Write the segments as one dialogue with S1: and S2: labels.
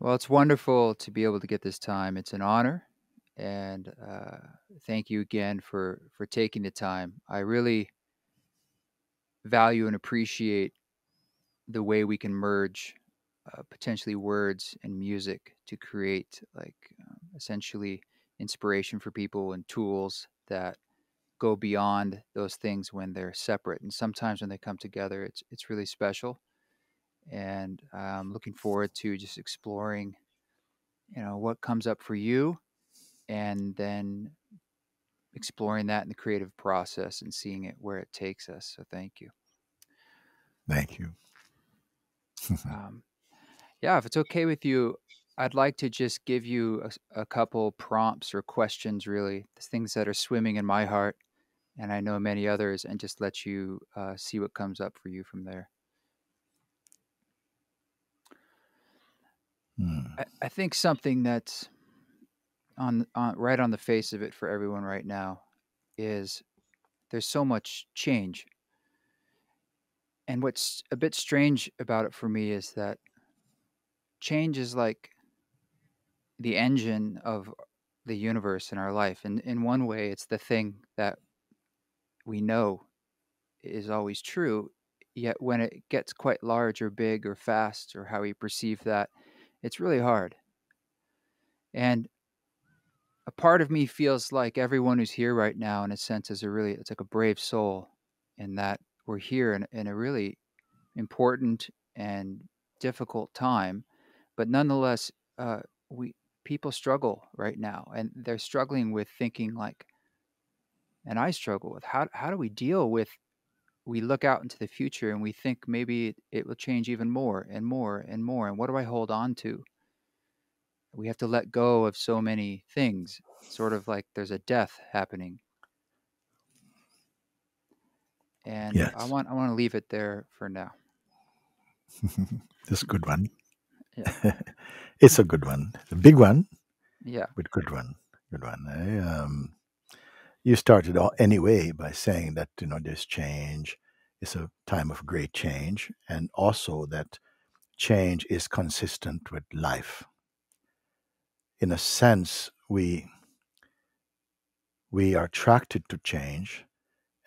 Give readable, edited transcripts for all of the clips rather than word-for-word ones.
S1: Well, it's wonderful to be able to get this time. It's an honor, and thank you again for taking the time. I really value and appreciate the way we can merge potentially words and music to create essentially inspiration for people and tools that go beyond those things when they're separate. And sometimes when they come together, it's really special. And I'm looking forward to just exploring, what comes up for you, and then exploring that in the creative process and seeing it where it takes us. So thank you.
S2: Thank you.
S1: Um, yeah, if it's okay with you, I'd like to just give you a couple prompts or questions, really, the things that are swimming in my heart, and I know many others, and just let you see what comes up for you from there.
S2: Hmm.
S1: I think something that's on right on the face of it for everyone right now is there's so much change. And what's a bit strange about it for me is that change is like the engine of the universe in our life. And in one way, it's the thing that we know is always true. Yet when it gets quite large or big or fast or how we perceive that, it's really hard. And a part of me feels like everyone who's here right now, in a sense, it's like a brave soul, in that we're here in a really important and difficult time. But nonetheless, we people struggle right now, and they're struggling with thinking like, and I struggle with how do we deal with. We look out into the future and we think maybe it will change even more and more and more. And what do I hold on to? We have to let go of so many things, sort of like there's a death happening. And
S2: Yes,
S1: I want to leave it there for now.
S2: this is a good one.
S1: Yeah.
S2: It's a good one. A big one,
S1: Yeah.
S2: but good one. Good one. You started anyway by saying that there's change. It's a time of great change, and also that change is consistent with life. In a sense, we are attracted to change,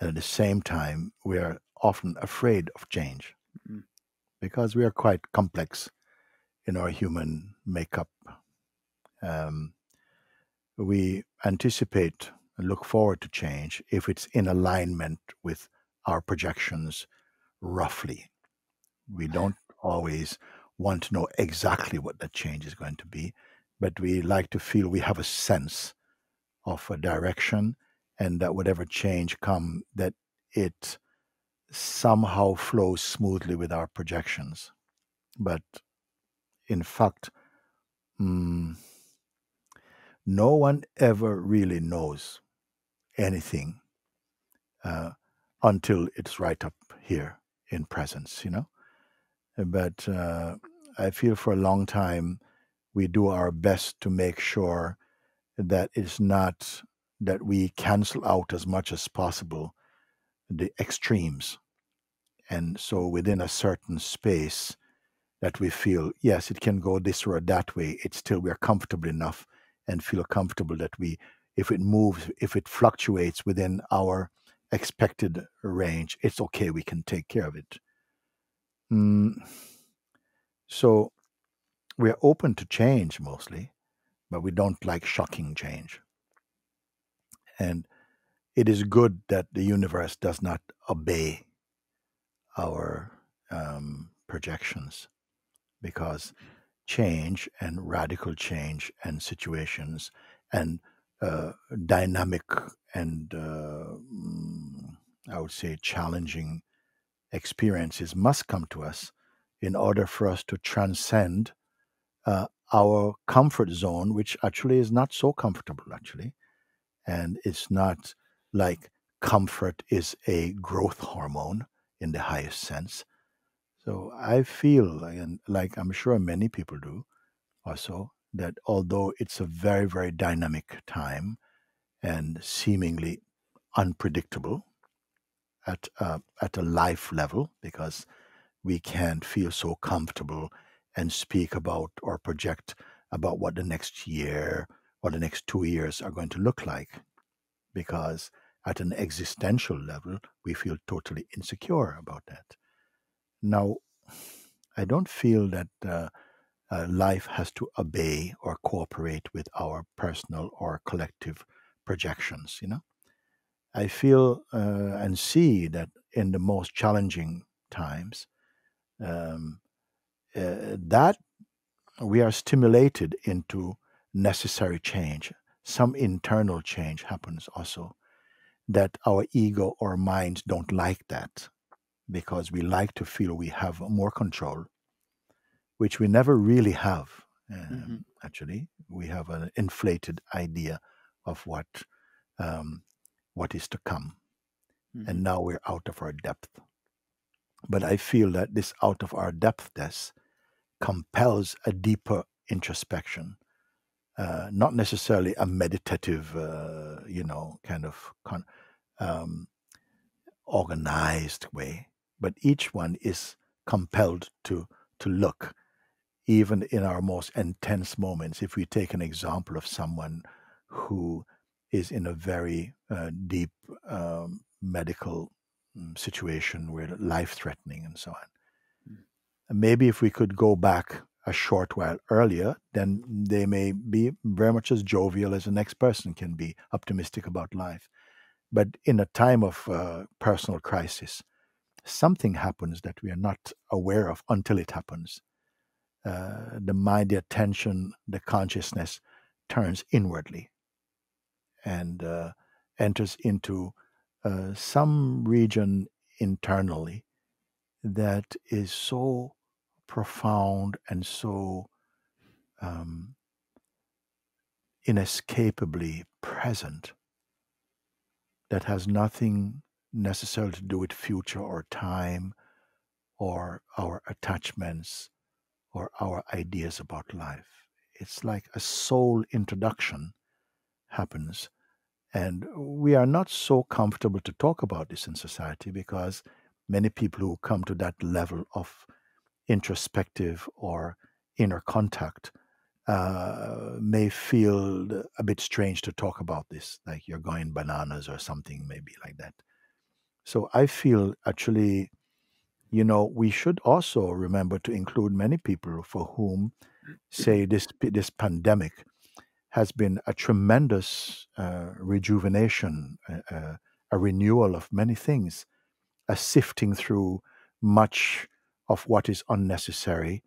S2: and at the same time, we are often afraid of change
S1: Mm.
S2: because we are quite complex in our human makeup. Um, we anticipate and look forward to change if it's in alignment with our projections roughly. We don't always want to know exactly what that change is going to be, but we like to feel we have a sense of a direction, and that whatever change come, that it somehow flows smoothly with our projections. But in fact, mm, no one ever really knows anything uh, until it's right up here in presence. But I feel for a long time we do our best to make sure that it's not that we cancel out as much as possible the extremes. And so within a certain space that we feel, yes, it can go this or that way, it's still we're comfortable enough and feel comfortable that if it moves, if it fluctuates within our expected range, it's okay, we can take care of it. Mm, so we're open to change mostly, but we don't like shocking change. And it is good that the universe does not obey our projections, because change and radical change and situations and dynamic and I would say challenging experiences must come to us in order for us to transcend our comfort zone, which actually is not so comfortable, actually. And it's not like comfort is a growth hormone in the highest sense. So I feel, and like I'm sure many people do also, that although it's a very, very dynamic time and seemingly unpredictable at a life level, because we can't feel so comfortable and speak about or project about what the next year or the next 2 years are going to look like, because at an existential level, we feel totally insecure about that. Now, I don't feel that life has to obey or cooperate with our personal or collective projections. I feel and see that in the most challenging times, um, that we are stimulated into necessary change. Some internal change happens also, that our ego or minds don't like that, because we like to feel we have more control, which we never really have.
S1: Hmm.
S2: Actually, we have an inflated idea of um, what is to come,
S1: Hmm.
S2: and now we're out of our depth. But I feel that this out of our depthness compels a deeper introspection, not necessarily a meditative, kind of um, organized way, but each one is compelled to look, even in our most intense moments. If we take an example of someone who is in a very deep medical situation where life threatening and so on, and maybe if we could go back a short while earlier, then they may be very much as jovial as the next person can be, optimistic about life. But in a time of personal crisis, something happens that we are not aware of until it happens. The mind, the attention, the consciousness turns inwardly and enters into some region internally that is so profound and so um, inescapably present, that has nothing necessarily to do with future or time or our attachments or our ideas about life. It's like a soul introduction happens. And we are not so comfortable to talk about this in society, because many people who come to that level of introspective or inner contact may feel a bit strange to talk about this, like you're going bananas or something, maybe like that. So I feel actually, we should also remember to include many people for whom, say, this pandemic has been a tremendous rejuvenation, a renewal of many things, a sifting through much of what is unnecessary,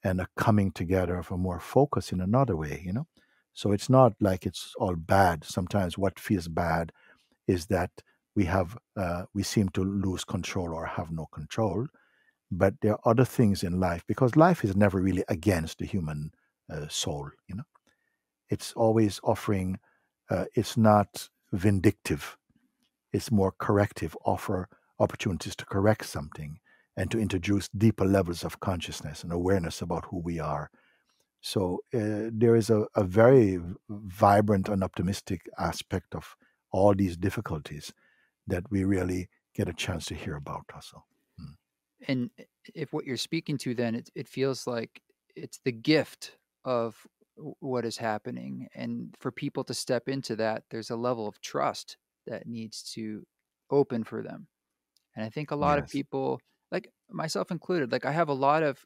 S2: and a coming together of a more focus in another way. So it's not like it's all bad. Sometimes what feels bad is that we seem to lose control or have no control. But there are other things in life, because life is never really against the human soul. It's always offering, it's not vindictive, it's more corrective, offer opportunities to correct something and to introduce deeper levels of consciousness and awareness about who we are. So there is a very vibrant and optimistic aspect of all these difficulties that we really get a chance to hear about also. Mm.
S1: And if what you're speaking to, then it feels like it's the gift of what is happening, and for people to step into that, there's a level of trust that needs to open for them. And I think a lot of
S2: Yes.
S1: people, like myself included, like I have a lot of,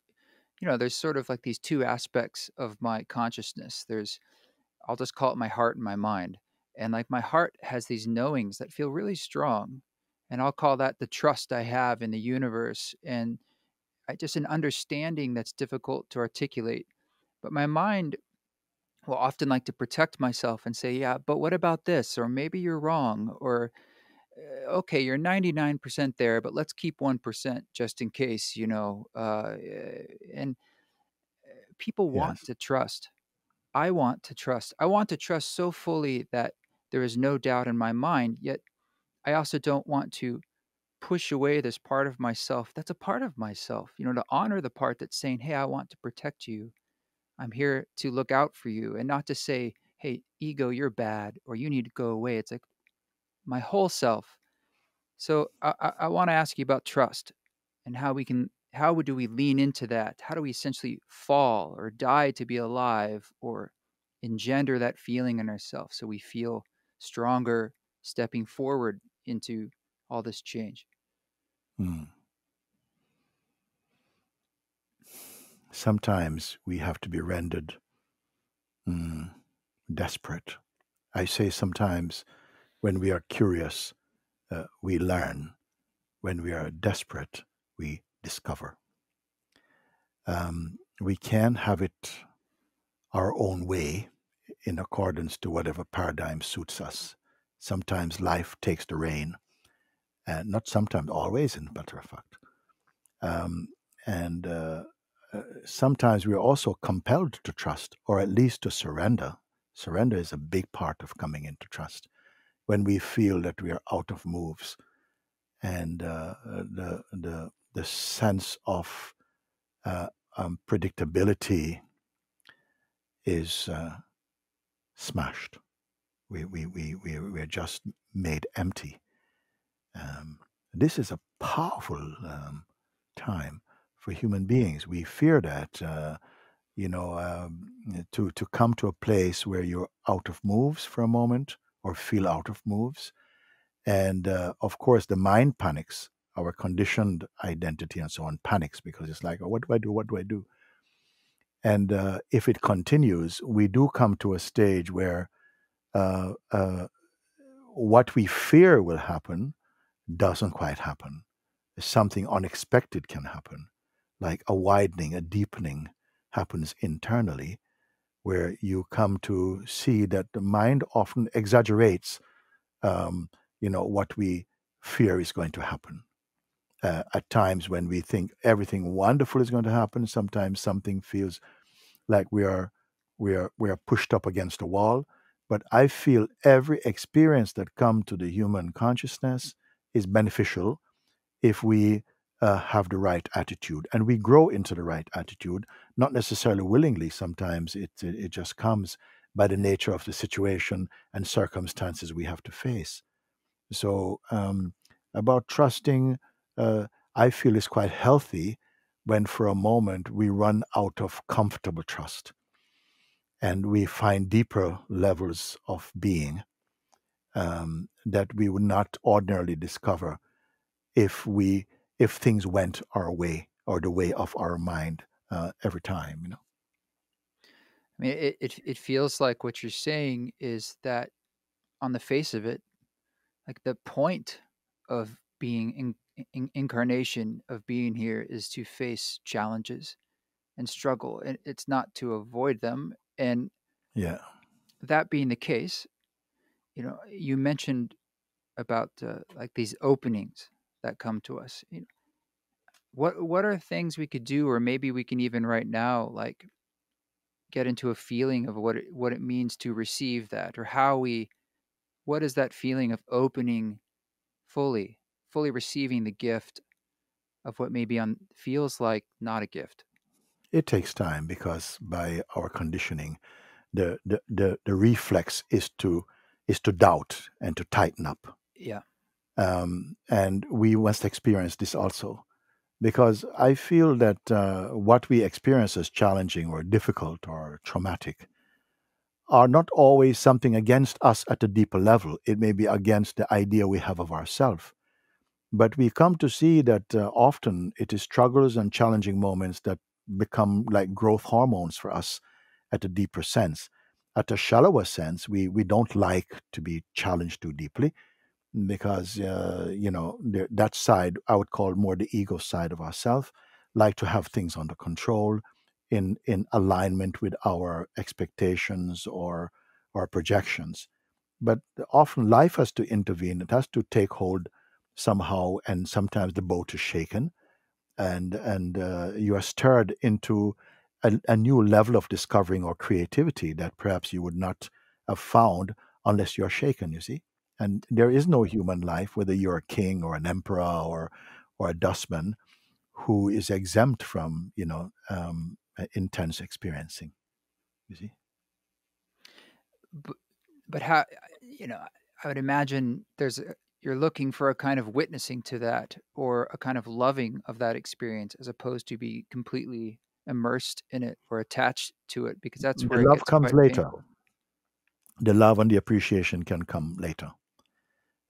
S1: there's sort of like these two aspects of my consciousness. I'll just call it my heart and my mind. And like my heart has these knowings that feel really strong. And I'll call that the trust I have in the universe. And just an understanding that's difficult to articulate. But my mind will often like to protect myself and say, yeah, but what about this? Or maybe you're wrong. Or, okay, you're 99% there, but let's keep 1% just in case, and people want
S2: Yes.
S1: to trust. I want to trust. I want to trust so fully that there is no doubt in my mind, yet I also don't want to push away this part of myself that's a part of myself, to honor the part that's saying, hey, I want to protect you. I'm here to look out for you, and not to say, hey, ego, you're bad or you need to go away. It's like my whole self. So I want to ask you about trust and how we can how do we lean into that? How do we essentially fall or die to be alive, or engender that feeling in ourselves so we feel stronger stepping forward into all this change?
S2: Mm. Sometimes we have to be rendered mm, desperate. I say sometimes when we are curious, we learn. When we are desperate, we discover. We can have it our own way in accordance to whatever paradigm suits us. Sometimes life takes the rein, and not sometimes, always, in matter of fact. Um, and Sometimes we are also compelled to trust, or at least to surrender. Surrender is a big part of coming into trust. When we feel that we are out of moves, and the sense of uh, predictability is smashed. We are just made empty. Um, this is a powerful time for human beings. We fear that, to come to a place where you're out of moves for a moment or feel out of moves. And of course, the mind panics. Our conditioned identity and so on panics because it's like, oh, what do I do? What do I do? And if it continues, we do come to a stage where uh, uh, what we fear will happen doesn't quite happen. Something unexpected can happen, like a widening, a deepening happens internally, where you come to see that the mind often exaggerates, um, what we fear is going to happen. At times when we think everything wonderful is going to happen, sometimes something feels like we are pushed up against a wall. But I feel every experience that comes to the human consciousness is beneficial if we have the right attitude, and we grow into the right attitude, not necessarily willingly. Sometimes it just comes by the nature of the situation and circumstances we have to face. So about trusting, uh, I feel is quite healthy when for a moment we run out of comfortable trust and we find deeper levels of being that we would not ordinarily discover if we if things went our way or the way of our mind every time.
S1: I mean, it feels like what you're saying is that on the face of it, like the point of being incarnation of being here is to face challenges and struggle, and it's not to avoid them. And
S2: Yeah,
S1: that being the case, you mentioned about like these openings that come to us. What are things we could do, or maybe we can even right now, like get into a feeling of what it means to receive that, or what is that feeling of opening fully, fully receiving the gift of what maybe on feels like not a gift.
S2: it takes time because by our conditioning, the reflex is to doubt and to tighten up.
S1: Yeah.
S2: And we must experience this also because I feel that what we experience as challenging or difficult or traumatic are not always something against us at a deeper level. It may be against the idea we have of ourselves. But we come to see that often it is struggles and challenging moments that become like growth hormones for us at a deeper sense. At a shallower sense, we don't like to be challenged too deeply because, that side I would call more the ego side of ourself, like to have things under control in alignment with our expectations or projections. But often life has to intervene. It has to take hold somehow, and sometimes the boat is shaken, and you are stirred into a new level of discovering or creativity that perhaps you would not have found unless you are shaken. You see, and there is no human life, whether you're a king or an emperor or a dustman, who is exempt from intense experiencing. You see.
S1: But, but how, you know, I would imagine there's you're looking for a kind of witnessing to that or a kind of loving of that experience as opposed to be completely immersed in it or attached to it because that's
S2: The
S1: where it
S2: love
S1: gets
S2: comes
S1: quite
S2: later.
S1: painful.
S2: The love and the appreciation can come later.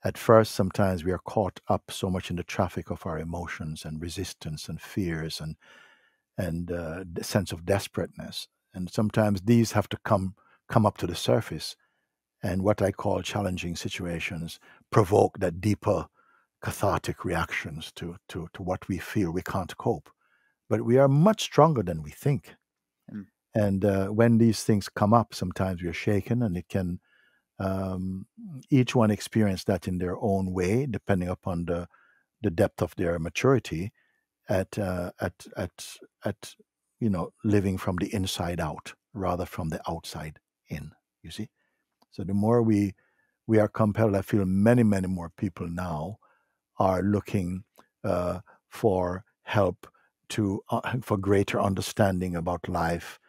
S2: At first, sometimes we are caught up so much in the traffic of our emotions and resistance and fears and the sense of desperateness. And sometimes these have to come up to the surface. And what I call challenging situations provoke that deeper cathartic reactions to what we feel we can't cope. But we are much stronger than we think.
S1: Mm.
S2: And when these things come up, sometimes we're shaken, and it can um, each one experience that in their own way, depending upon the depth of their maturity at at living from the inside out rather from the outside in. You see, so the more we are compelled, I feel many more people now are looking uh, for help to for greater understanding about life,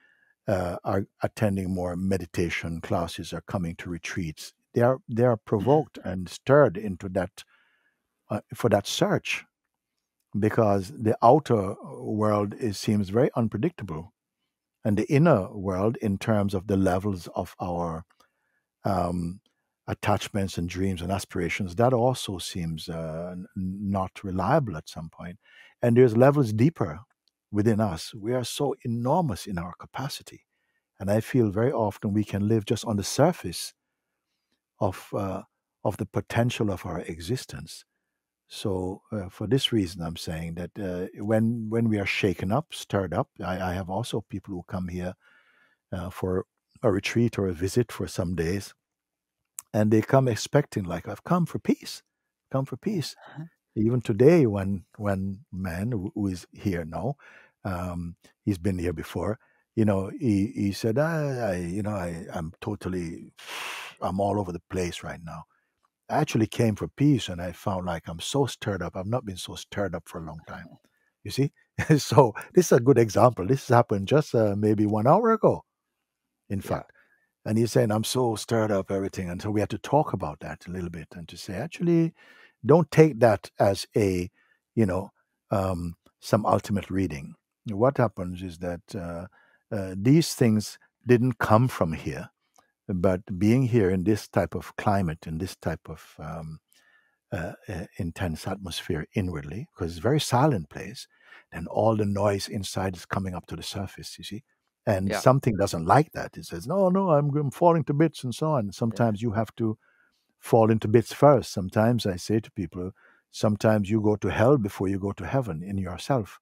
S2: are attending more meditation classes, are coming to retreats. They are provoked and stirred into that for that search, because the outer world seems very unpredictable, and the inner world, in terms of the levels of our um, attachments and dreams and aspirations, that also seems not reliable at some point. And there's levels deeper within us. We are so enormous in our capacity, and I feel very often we can live just on the surface of uh, of the potential of our existence. So, for this reason, I'm saying that when we are shaken up, stirred up, I have also people who come here for a retreat or a visit for some days, and they come expecting, like, I've come for peace, come for peace. Even today, one man who is here now, he's been here before. He said, I'm totally, I'm all over the place right now. I actually came for peace, and I found like I'm so stirred up. I've not been so stirred up for a long time. You see? So this is a good example. This happened just maybe 1 hour ago, in
S1: Yeah.
S2: fact. And he's saying, I'm so stirred up, everything. And so we had to talk about that a little bit and to say, actually, don't take that as you know, some ultimate reading. What happens is that these things didn't come from here, but being here in this type of climate, in this type of intense atmosphere inwardly, because it's a very silent place, then all the noise inside is coming up to the surface, you see. And
S1: Yeah.
S2: something doesn't like that. It says, no, no, I'm falling to bits and so on.
S1: Yeah.
S2: Sometimes you have to fall into bits first. Sometimes I say to people, sometimes you go to hell before you go to heaven in yourself.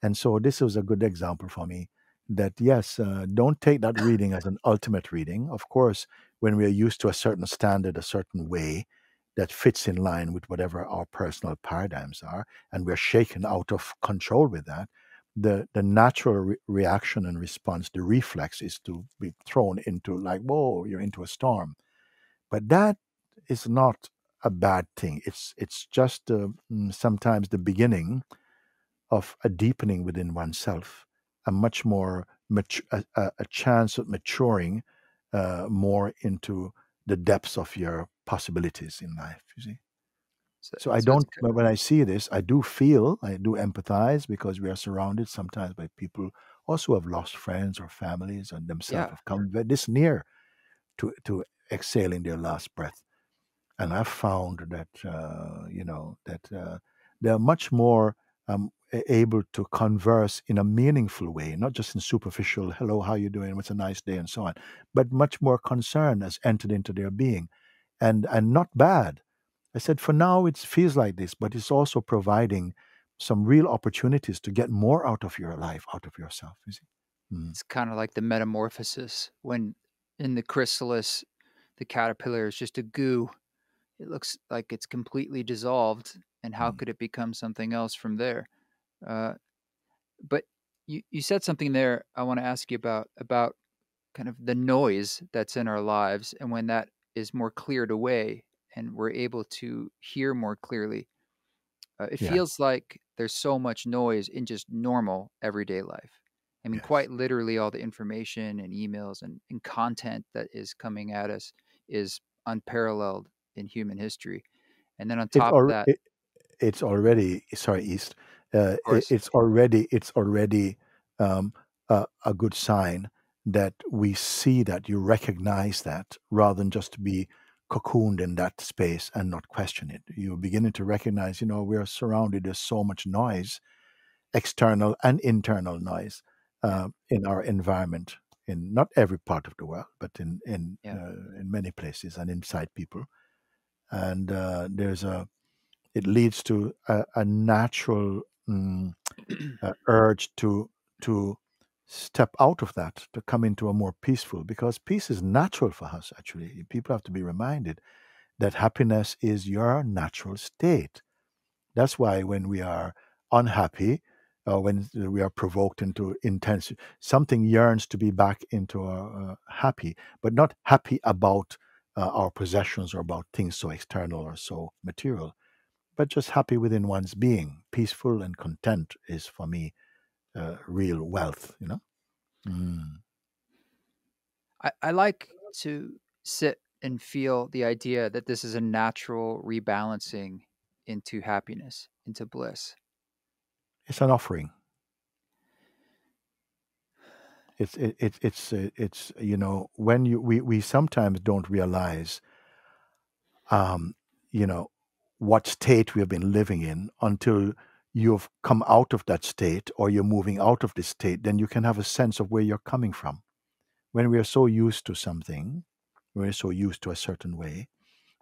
S2: And so this was a good example for me that, yes, don't take that reading as an ultimate reading. Of course, when we are used to a certain standard, a certain way that fits in line with whatever our personal paradigms are, and we're shaken out of control with that, the natural reaction and response, the reflex, is to be thrown into, like, whoa, you're into a storm. But that is not a bad thing. It's just sometimes the beginning of a deepening within oneself, a much more a chance of maturing more into the depths of your possibilities in life. You see,
S1: So,
S2: so I
S1: so it's
S2: don't. When I see this, I do feel, I do empathize, because we are surrounded sometimes by people also who have lost friends or families, and themselves
S1: yeah.
S2: have come this near to exhaling their last breath. And I've found that they're much more able to converse in a meaningful way, not just in superficial "hello, how you doing, what's a nice day" and so on, but much more concern has entered into their being, and not bad. I said, for now it feels like this, but it's also providing some real opportunities to get more out of your life, out of yourself. You see. Mm.
S1: It's kind of like the metamorphosis when in the chrysalis, the caterpillar is just a goo. It looks like it's completely dissolved. And how
S2: Mm.
S1: could it become something else from there? Uh, but you said something there I want to ask you about kind of the noise that's in our lives and when that is more cleared away and we're able to hear more clearly. It
S2: Yes.
S1: feels like there's so much noise in just normal everyday life. I mean,
S2: Yes.
S1: quite literally, all the information and emails and content that is coming at us is unparalleled in human history. And then on
S2: It's
S1: top of
S2: al-
S1: that,
S2: it, it's already, sorry, East.
S1: of course,
S2: It's already a good sign that we see that you recognize that rather than just be cocooned in that space and not question it. You're beginning to recognize, we're surrounded. There's so much noise, external and internal noise,
S1: yeah,
S2: in our environment, in not every part of the world, but
S1: yeah.
S2: in many places and inside people. And it leads to a natural urge to step out of that, to come into a more peaceful, because peace is natural for us. Actually, people have to be reminded that happiness is your natural state. That's why when we are unhappy, when we are provoked into intense, something yearns to be back into happy, but not happy about our possessions or about things so external or so material, but just happy within one's being. Peaceful and content is for me real wealth. Mm.
S1: I like to sit and feel the idea that this is a natural rebalancing into happiness, into bliss.
S2: It's an offering. It's when we sometimes don't realize um, you know, what state we have been living in until you've come out of that state or you're moving out of this state, then you can have a sense of where you're coming from. When we are so used to something, we're so used to a certain way,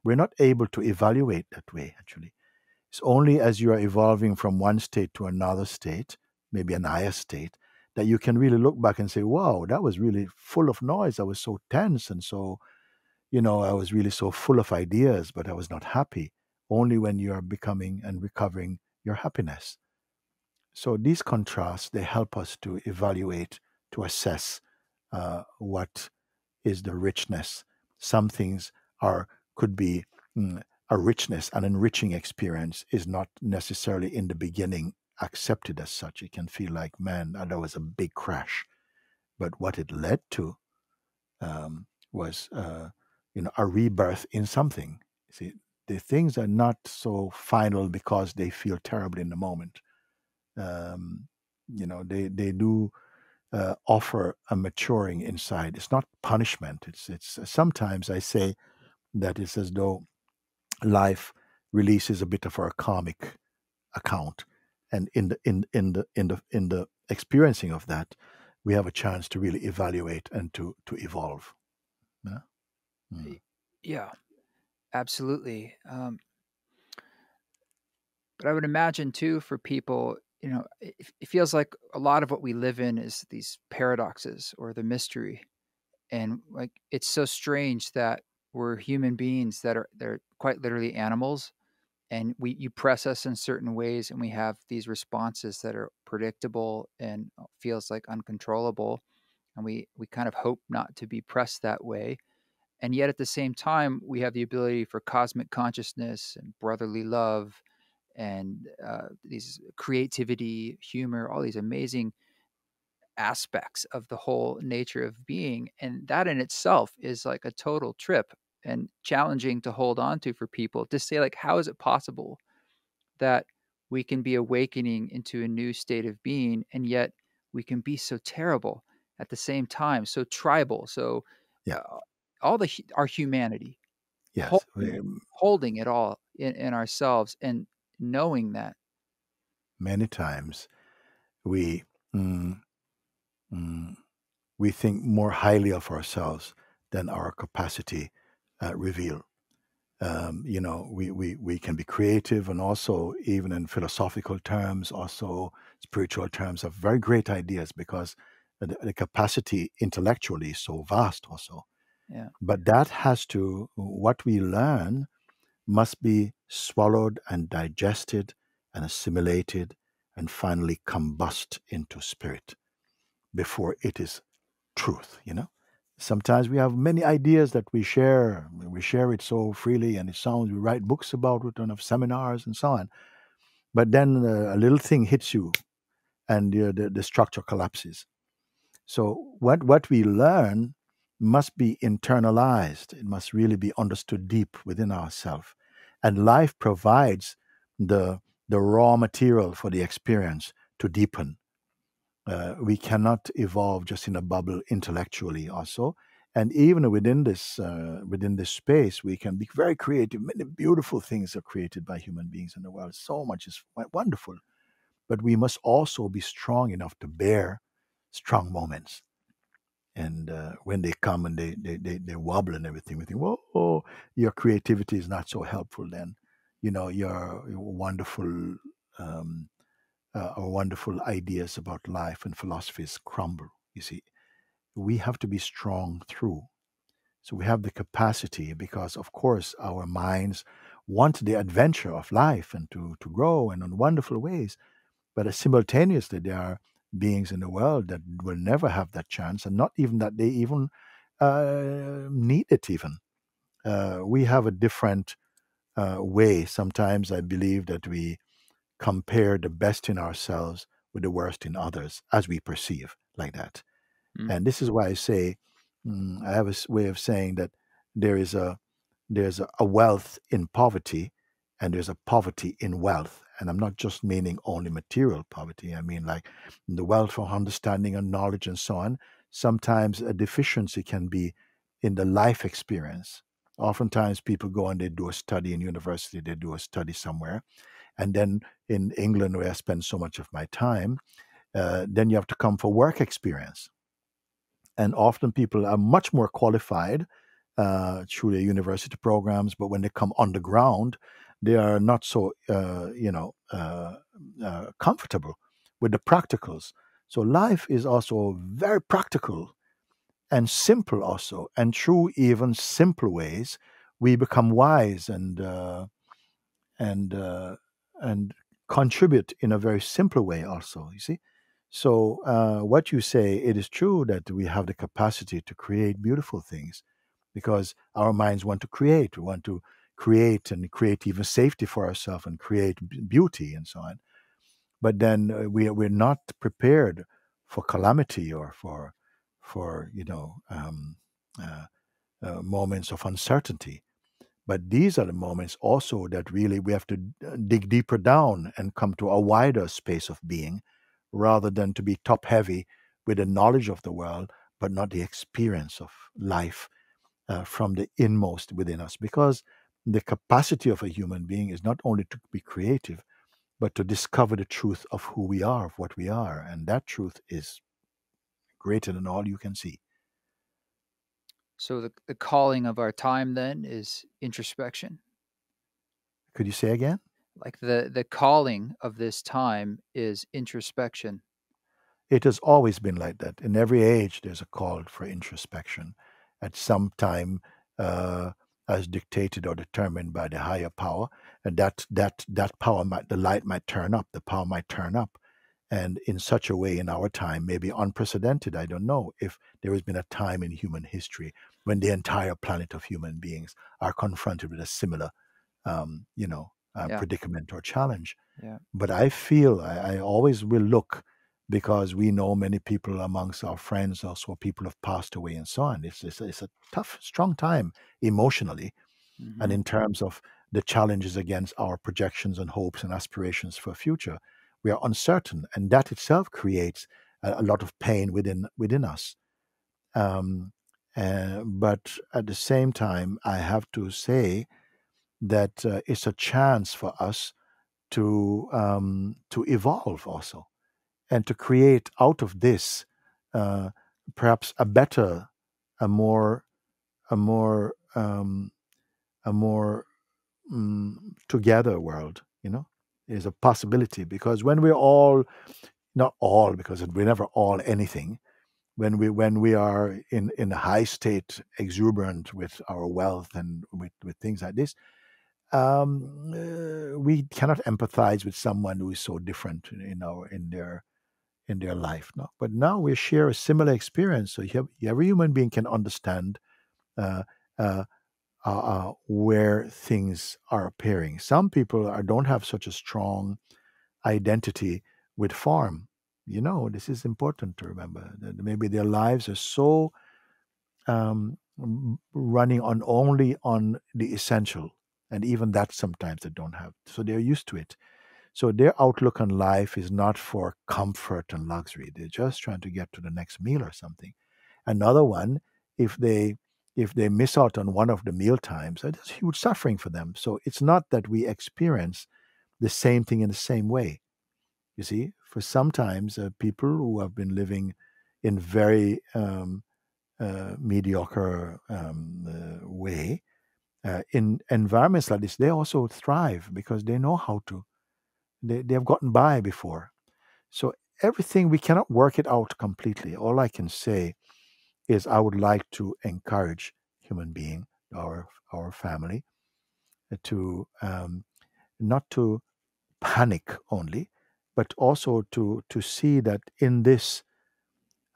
S2: we're not able to evaluate that way, actually. It's only as you are evolving from one state to another state, maybe an higher state, that you can really look back and say, wow, that was really full of noise. I was so tense and so I was really so full of ideas, but I was not happy. Only when you are becoming and recovering your happiness. So these contrasts, they help us to evaluate, to assess what is the richness. Some things could be a richness, an enriching experience is not necessarily in the beginning accepted as such. It can feel like, man, that was a big crash. But what it led to was a rebirth in something. See, the things are not so final because they feel terrible in the moment. Um, they do offer a maturing inside. It's not punishment. It's sometimes I say that it's as though life releases a bit of our karmic account, and in the experiencing of that, we have a chance to really evaluate and to evolve. Yeah. Mm.
S1: Yeah, absolutely. But I would imagine too for people, it feels like a lot of what we live in is these paradoxes or the mystery. And like it's so strange that we're human beings that are they're quite literally animals, and we you press us in certain ways and we have these responses that are predictable and feels like uncontrollable, and we kind of hope not to be pressed that way. And yet at the same time we have the ability for cosmic consciousness and brotherly love and these creativity, humor, all these amazing aspects of the whole nature of being. And that in itself is like a total trip and challenging to hold on to for people to say, like, how is it possible that we can be awakening into a new state of being and yet we can be so terrible at the same time, so tribal, so
S2: Yeah.
S1: uh, all our humanity,
S2: Yes.
S1: holding it, holding it all in ourselves and knowing that.
S2: Many times we mm, mm, we think more highly of ourselves than our capacity reveal. We can be creative, and also even in philosophical terms, also spiritual terms, have very great ideas because the capacity intellectually is so vast also.
S1: Yeah.
S2: But what we learn must be swallowed and digested and assimilated and finally combust into spirit before it is truth. Sometimes we have many ideas that we share. We share it so freely, and we write books about it and have seminars and so on. But then a little thing hits you, and the structure collapses. So what we learn must be internalized. It must really be understood deep within ourselves. And life provides the raw material for the experience to deepen. We cannot evolve just in a bubble intellectually also. And even within this space, we can be very creative. Many beautiful things are created by human beings in the world. So much is wonderful. But we must also be strong enough to bear strong moments. And when they come and they wobble and everything, we think, whoa, your creativity is not so helpful then. Your wonderful um, our wonderful ideas about life and philosophies crumble. You see, we have to be strong through. So we have the capacity because, of course, our minds want the adventure of life and to grow and in wonderful ways. But simultaneously, there are beings in the world that will never have that chance, and not even that they even need it. Even we have a different way. Sometimes I believe that we compare the best in ourselves with the worst in others, as we perceive like that.
S1: Mm.
S2: And this is why I say, I have a way of saying that there is a wealth in poverty, and there's a poverty in wealth. And I'm not just meaning only material poverty. I mean like the wealth for understanding and knowledge and so on. Sometimes a deficiency can be in the life experience. Oftentimes people go and they do a study in university, they do a study somewhere. And then in England, where I spend so much of my time, then you have to come for work experience. And often people are much more qualified through their university programs, but when they come on the ground, they are not so comfortable with the practicals. So life is also very practical and simple also, and through even simple ways, we become wise and and contribute in a very simple way also. You see, so what you say, it is true that we have the capacity to create beautiful things because our minds want to create. We want to create and create even safety for ourselves and create beauty and so on. But then we're not prepared for calamity or for moments of uncertainty. But these are the moments also that really we have to dig deeper down and come to a wider space of being rather than to be top heavy with the knowledge of the world, but not the experience of life from the inmost within us. Because the capacity of a human being is not only to be creative, but to discover the truth of who we are, of what we are. And that truth is greater than all you can see.
S1: So the calling of our time then is introspection.
S2: Could you say again?
S1: Like the calling of this time is introspection.
S2: It has always been like that. In every age, there's a call for introspection at some time, uh, as dictated or determined by the higher power. And that power might, the light might turn up, the power might turn up. And in such a way in our time, maybe unprecedented, I don't know if there has been a time in human history when the entire planet of human beings are confronted with a similar,
S1: Yeah,
S2: predicament or challenge.
S1: yeah.
S2: But I feel I always will look because we know many people amongst our friends also people have passed away and so on. It's a tough, strong time emotionally and
S1: Hmm.
S2: in terms of the challenges against our projections and hopes and aspirations for future. We are uncertain, and that itself creates a lot of pain within us. Um, but at the same time, I have to say that it's a chance for us to evolve also and to create out of this uh, perhaps a better, a more, a more, a more together world. Is a possibility because when we're all, not all, because we're never all anything. When we are in a high state, exuberant with our wealth and with things like this, we cannot empathize with someone who is so different in their life. No, but now we share a similar experience, so every human being can understand uh, uh, where things are appearing. Some people don't have such a strong identity with form. This is important to remember that maybe their lives are so running on only on the essential. And even that sometimes they don't have. So they're used to it. So their outlook on life is not for comfort and luxury. They're just trying to get to the next meal or something. Another one, if they miss out on one of the meal times, that's huge suffering for them. So it's not that we experience the same thing in the same way. You see, for sometimes people who have been living in very mediocre way in environments like this, they also thrive because they know how to. They have gotten by before. So everything, we cannot work it out completely. All I can say is I would like to encourage human being, our family, to not to panic only, but also to see that in this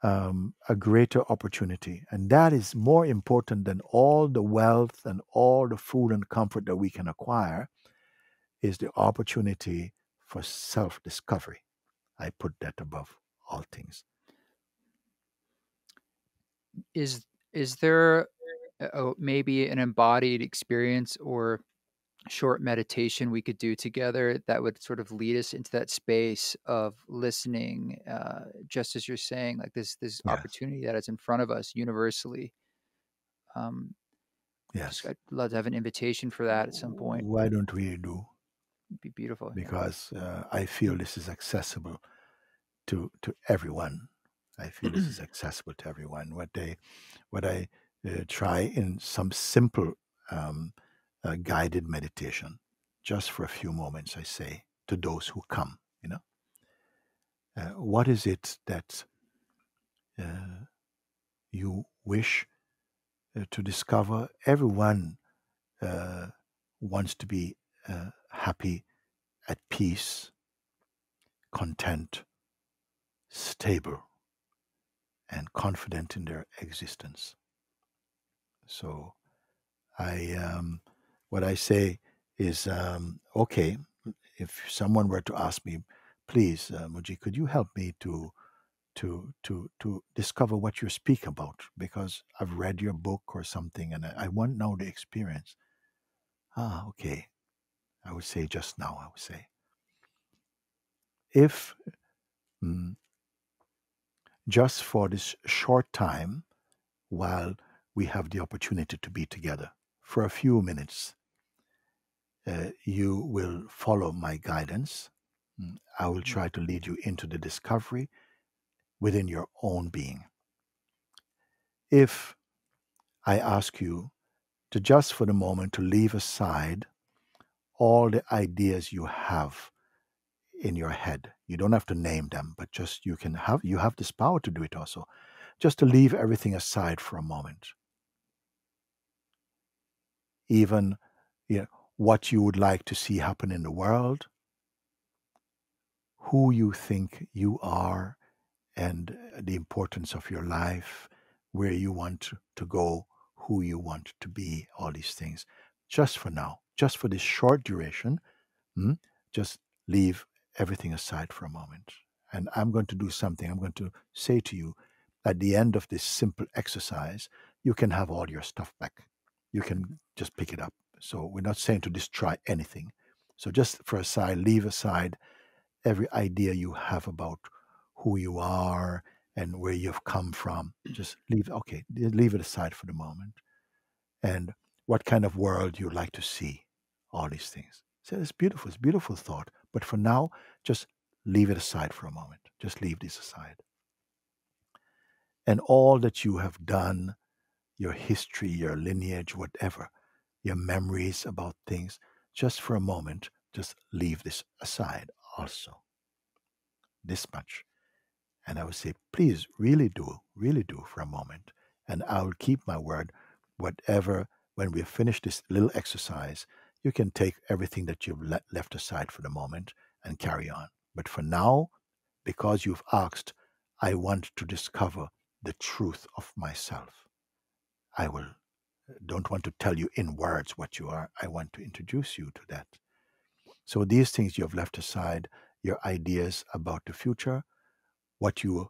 S2: a greater opportunity, and that is more important than all the wealth and all the food and comfort that we can acquire, is the opportunity for self-discovery. I put that above all things.
S1: Is there maybe an embodied experience or short meditation we could do together that would sort of lead us into that space of listening, just as you're saying, like this
S2: Yes,
S1: opportunity that is in front of us universally. Um, just
S2: yes.
S1: I'd love to have an invitation for that at some point.
S2: Why don't we do?
S1: It'd be beautiful. Yeah.
S2: Because I feel this is accessible to everyone. I feel this is accessible to everyone. What I try in some simple guided meditation, just for a few moments, I say to those who come, what is it that uh, you wish to discover? Everyone uh, wants to be happy, at peace, content, stable, and confident in their existence. So what I say is, okay, if someone were to ask me, please, Mooji, could you help me to discover what you speak about? Because I've read your book or something, and I want now the experience. Ah, okay. I would say just now. I would say if mm, just for this short time, while we have the opportunity to be together for a few minutes, you will follow my guidance. I will try to lead you into the discovery within your own being. If I ask you to just for the moment to leave aside all the ideas you have in your head, you don't have to name them, but just you have this power to do it also. Just to leave everything aside for a moment, even what you would like to see happen in the world, who you think you are, and the importance of your life, where you want to go, who you want to be, all these things. Just for now, just for this short duration, mm, just leave everything aside for a moment. And I'm going to do something. I'm going to say to you at the end of this simple exercise, you can have all your stuff back. You can just pick it up. So we're not saying to destroy anything. So just for a side, leave aside every idea you have about who you are and where you've come from. Just leave it aside for the moment. And what kind of world you like to see, all these things. So it's a beautiful thought. But for now, just leave it aside for a moment. Just leave this aside. And all that you have done, your history, your lineage, whatever, your memories about things, just for a moment, just leave this aside also. This much. And I would say, please, really do for a moment. And I will keep my word. Whatever, when we finish this little exercise, you can take everything that you've left aside for the moment and carry on. But for now, because you've asked, I want to discover the truth of myself. I don't want to tell you in words what you are. I want to introduce you to that. So these things you have left aside, your ideas about the future, what you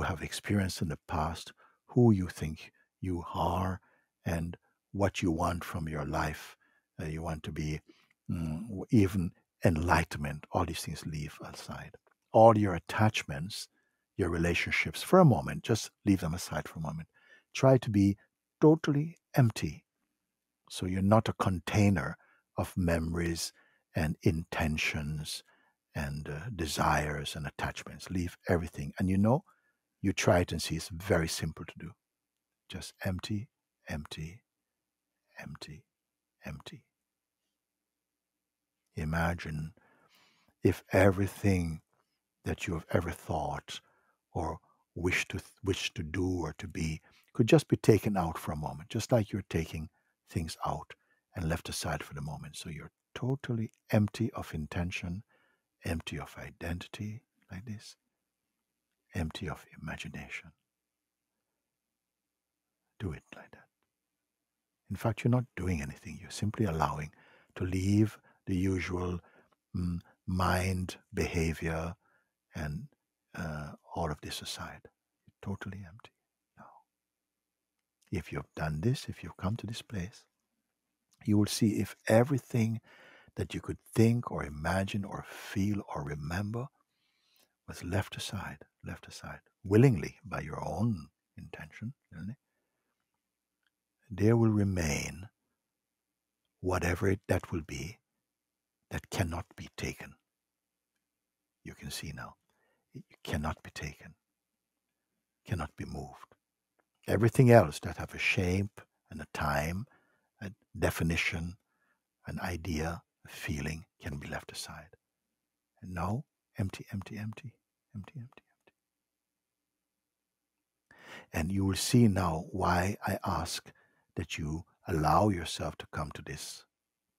S2: have experienced in the past, who you think you are, and what you want from your life. You want to be even enlightenment. All these things leave aside. All your attachments, your relationships, for a moment, just leave them aside for a moment. Try to be totally empty. So you're not a container of memories and intentions and desires and attachments. Leave everything. And you try it and see it's very simple to do. Just empty, empty, empty, empty. Imagine if everything that you have ever thought or wish to do or to be could just be taken out for a moment, just like you're taking things out and left aside for the moment. So you're totally empty of intention, empty of identity, like this, empty of imagination. Do it like that. In fact, you're not doing anything. You're simply allowing to leave the usual mind behavior and all of this aside. You're totally empty. Now, if you've done this, if you've come to this place, you will see if everything that you could think or imagine or feel or remember was left aside, willingly by your own intention, really, there will remain whatever that will be that cannot be taken. You can see now, it cannot be taken, cannot be moved. Everything else that have a shape and a time, a definition, an idea, a feeling can be left aside. And now, empty, empty, empty, empty, empty, empty. And you will see now why I ask that you allow yourself to come to this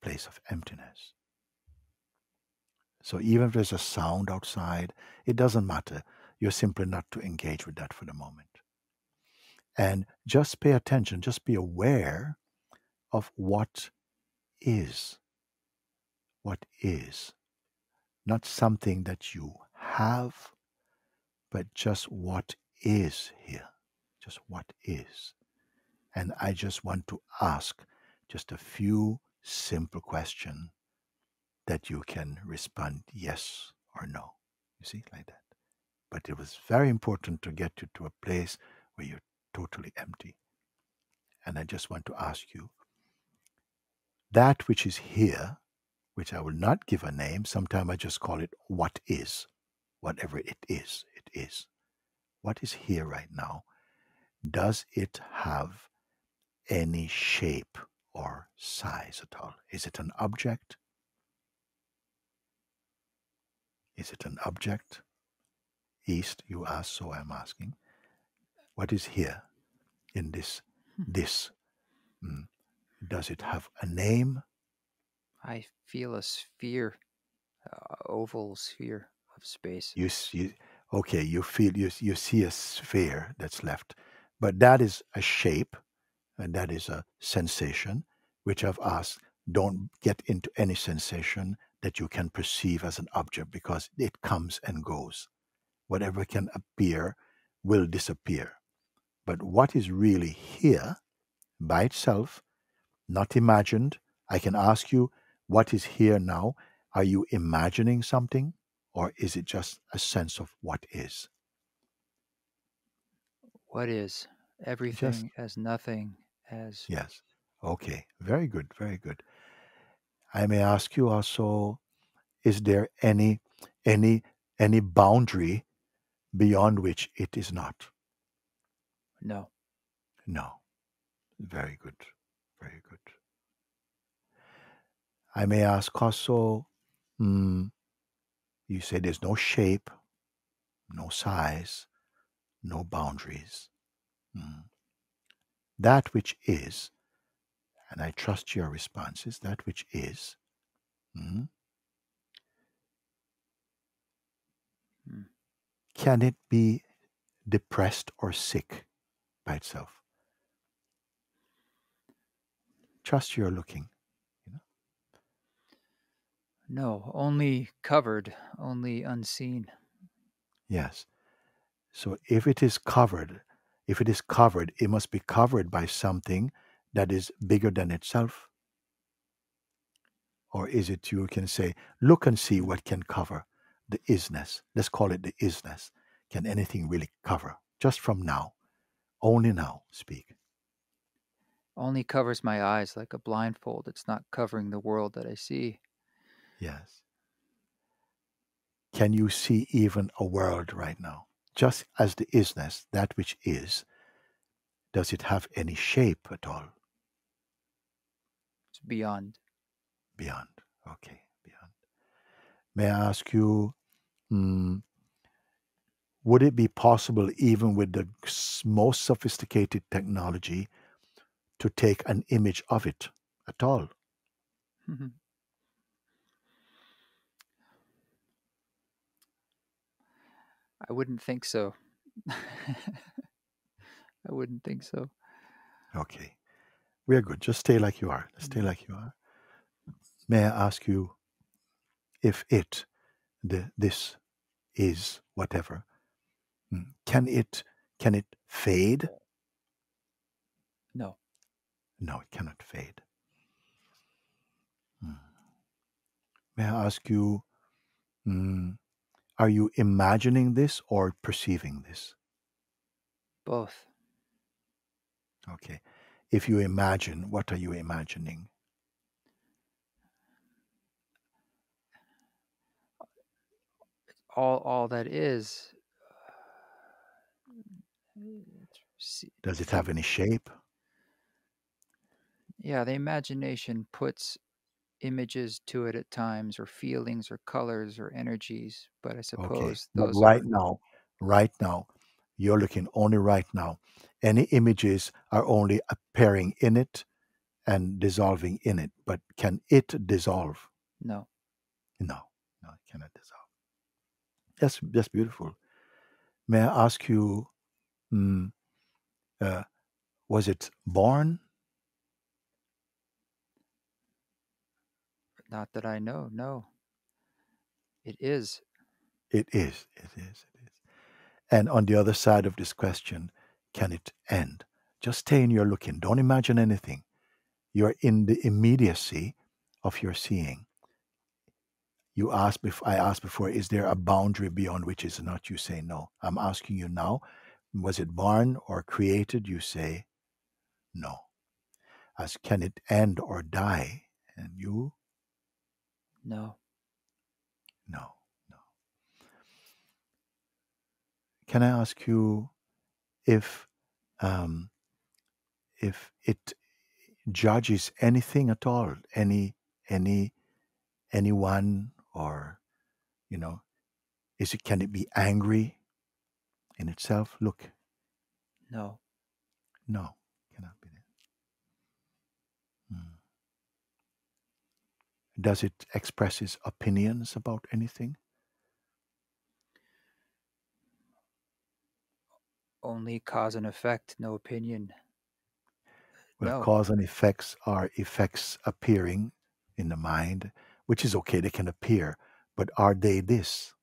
S2: place of emptiness. So even if there's a sound outside, it doesn't matter. You're simply not to engage with that for the moment. And just pay attention, just be aware of what is. What is. Not something that you have, but just what is here. Just what is. And I just want to ask just a few simple questions that you can respond yes or no. You see, like that. But it was very important to get you to a place where you're totally empty. And I just want to ask you that which is here, which I will not give a name, sometimes I just call it what is. Whatever it is, it is. What is here right now? Does it have any shape or size at all? Is it an object? Is it an object? East, you ask, so I'm asking. What is here in this? Does it have a name?
S1: I feel a sphere, oval sphere of space.
S2: Okay, you feel you see a sphere that's left, but that is a shape and that is a sensation, which I've asked. Don't get into any sensation that you can perceive as an object because it comes and goes. Whatever can appear will disappear. But what is really here by itself, not imagined, I can ask you, what is here now? Are you imagining something or is it just a sense of what is?
S1: What is
S2: Just,
S1: everything as nothing as
S2: yes. Okay, very good, very good. I may ask you also, is there any any boundary beyond which it is not?
S1: no.
S2: No. Very good. Very good. I may ask also, you say there's no shape, no size, no boundaries. That which is, and I trust your responses, that which is, can it be depressed or sick by itself? Trust you're looking.
S1: No, only covered, only unseen.
S2: Yes. So if it is covered, it must be covered by something that is bigger than itself. Or is it you can say, look and see what can cover the isness? Let's call it the isness. Can anything really cover? Just from now, only now, speak.
S1: Only covers my eyes like a blindfold. It's not covering the world that I see.
S2: Yes. Can you see even a world right now? Just as the isness, that which is, does it have any shape at all?
S1: It's beyond.
S2: Beyond. Okay, beyond. May I ask you, mm, would it be possible, even with the most sophisticated technology, to take an image of it at all?
S1: I wouldn't think so. I wouldn't think so.
S2: Okay, we are good. Just stay like you are. Stay
S1: Mm.
S2: like you are. May I ask you if this is whatever, can it fade?
S1: No.
S2: No, it cannot fade. Hmm. May I ask you, mm, are you imagining this or perceiving this?
S1: Both.
S2: Okay. If you imagine, what are you imagining?
S1: All that is.
S2: Does it have any shape?
S1: Yeah, the imagination puts images to it at times, or feelings, or colors, or energies. But I
S2: Okay.
S1: suppose
S2: But
S1: those are
S2: right now, you're looking only right now. Any images are only appearing in it and dissolving in it. But can it dissolve?
S1: no,
S2: No, no, it cannot dissolve. That's beautiful. May I ask you, mm, uh, was it born?
S1: not that I know. No, it is.
S2: It is. It is. It is. And on the other side of this question, can it end? Just stay in your looking. Don't imagine anything. You're in the immediacy of your seeing. I asked before, is there a boundary beyond which is not? You say no. I'm asking you now, was it born or created? You say no. As can it end or die? And you,
S1: No,
S2: no, no. Can I ask you if um, if it judges anything at all, any anyone, or you know, can it be angry in itself? Look,
S1: no,
S2: no, cannot be. Hmm. Does it express its opinions about anything?
S1: only cause and effect, no opinion.
S2: Well,
S1: No,
S2: cause and effects are effects appearing in the mind, which is okay, they can appear, but are they this?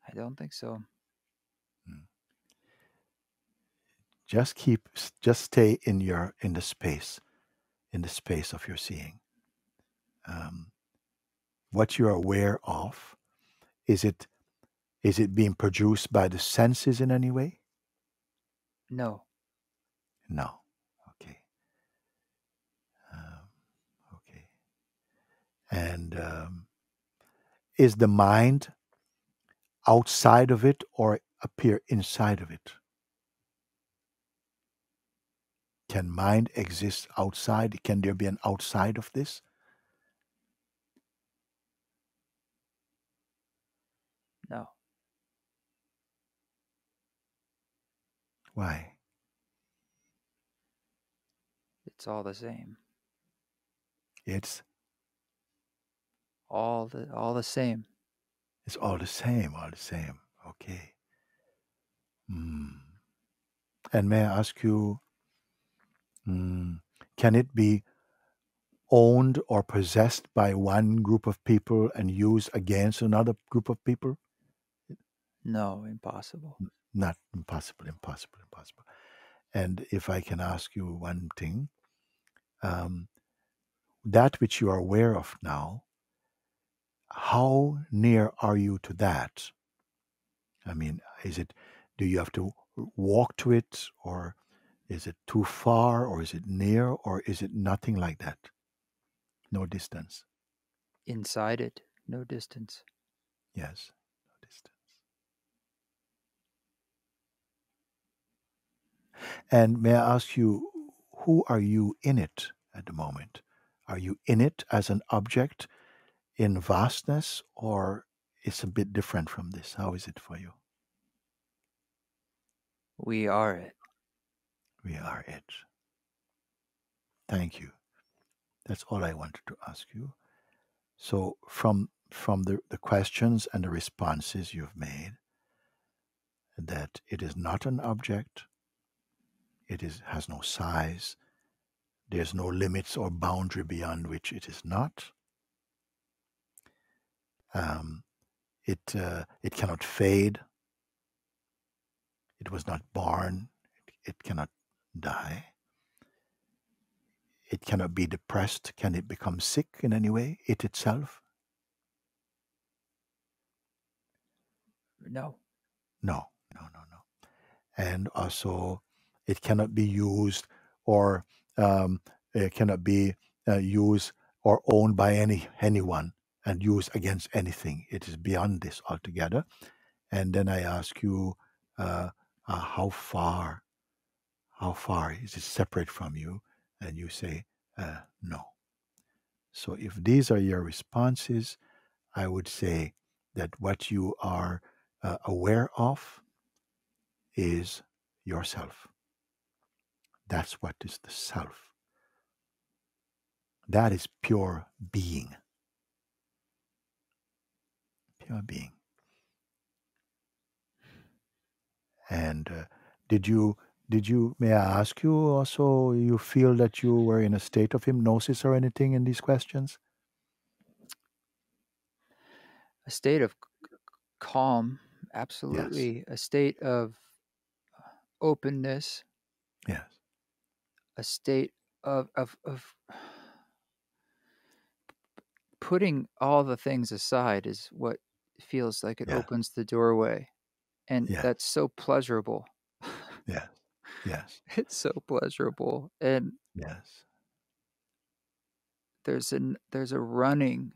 S1: I don't think so.
S2: Hmm. Just stay in the space of your seeing. Um, what you're aware of, is it being produced by the senses in any way?
S1: No,
S2: No. Okay. Um, okay. And is the mind outside of it or appear inside of it? Can mind exist outside? Can there be an outside of this?
S1: no,
S2: Why?
S1: it's all the same.
S2: It's
S1: All the same.
S2: it's all the same, all the same. Okay. Hmm. And may I ask you, hmm, can it be owned or possessed by one group of people and used against another group of people?
S1: No, impossible.
S2: Not impossible, impossible, impossible. And if I can ask you one thing, um, that which you are aware of now, how near are you to that? I mean, do you have to walk to it, or is it too far, or is it near, or is it nothing like that? No distance.
S1: Inside it, no distance.
S2: Yes, no distance. And may I ask you, who are you in it at the moment? Are you in it as an object in vastness, or it's a bit different from this? How is it for you?
S1: We are it.
S2: We are it. Thank you. That's all I wanted to ask you. So from the questions and the responses you've made, that it is not an object, has no size, there's no limits or boundary beyond which it is not. Um, it cannot fade. It was not born. It cannot die. It cannot be depressed. Can it become sick in any way? It itself?
S1: No.
S2: No, no, no, no. And also, it cannot be used, or um, it cannot be used or owned by anyone and used against anything. It is beyond this altogether. And then I ask you, uh, how far is it separate from you? And you say, no. So if these are your responses, I would say that what you are aware of is yourself. That's what is the self. That is pure being. Pure being. And may I ask you also, you feel that you were in a state of hypnosis or anything in these questions?
S1: A state of calm,
S2: Yes.
S1: absolutely. A state of openness,
S2: Yes.
S1: a state of putting all the things aside is what feels like it
S2: Yes.
S1: opens the doorway. And
S2: Yes.
S1: that's so pleasurable.
S2: Yes. Yes.
S1: It's so pleasurable. And
S2: Yes.
S1: there's a running,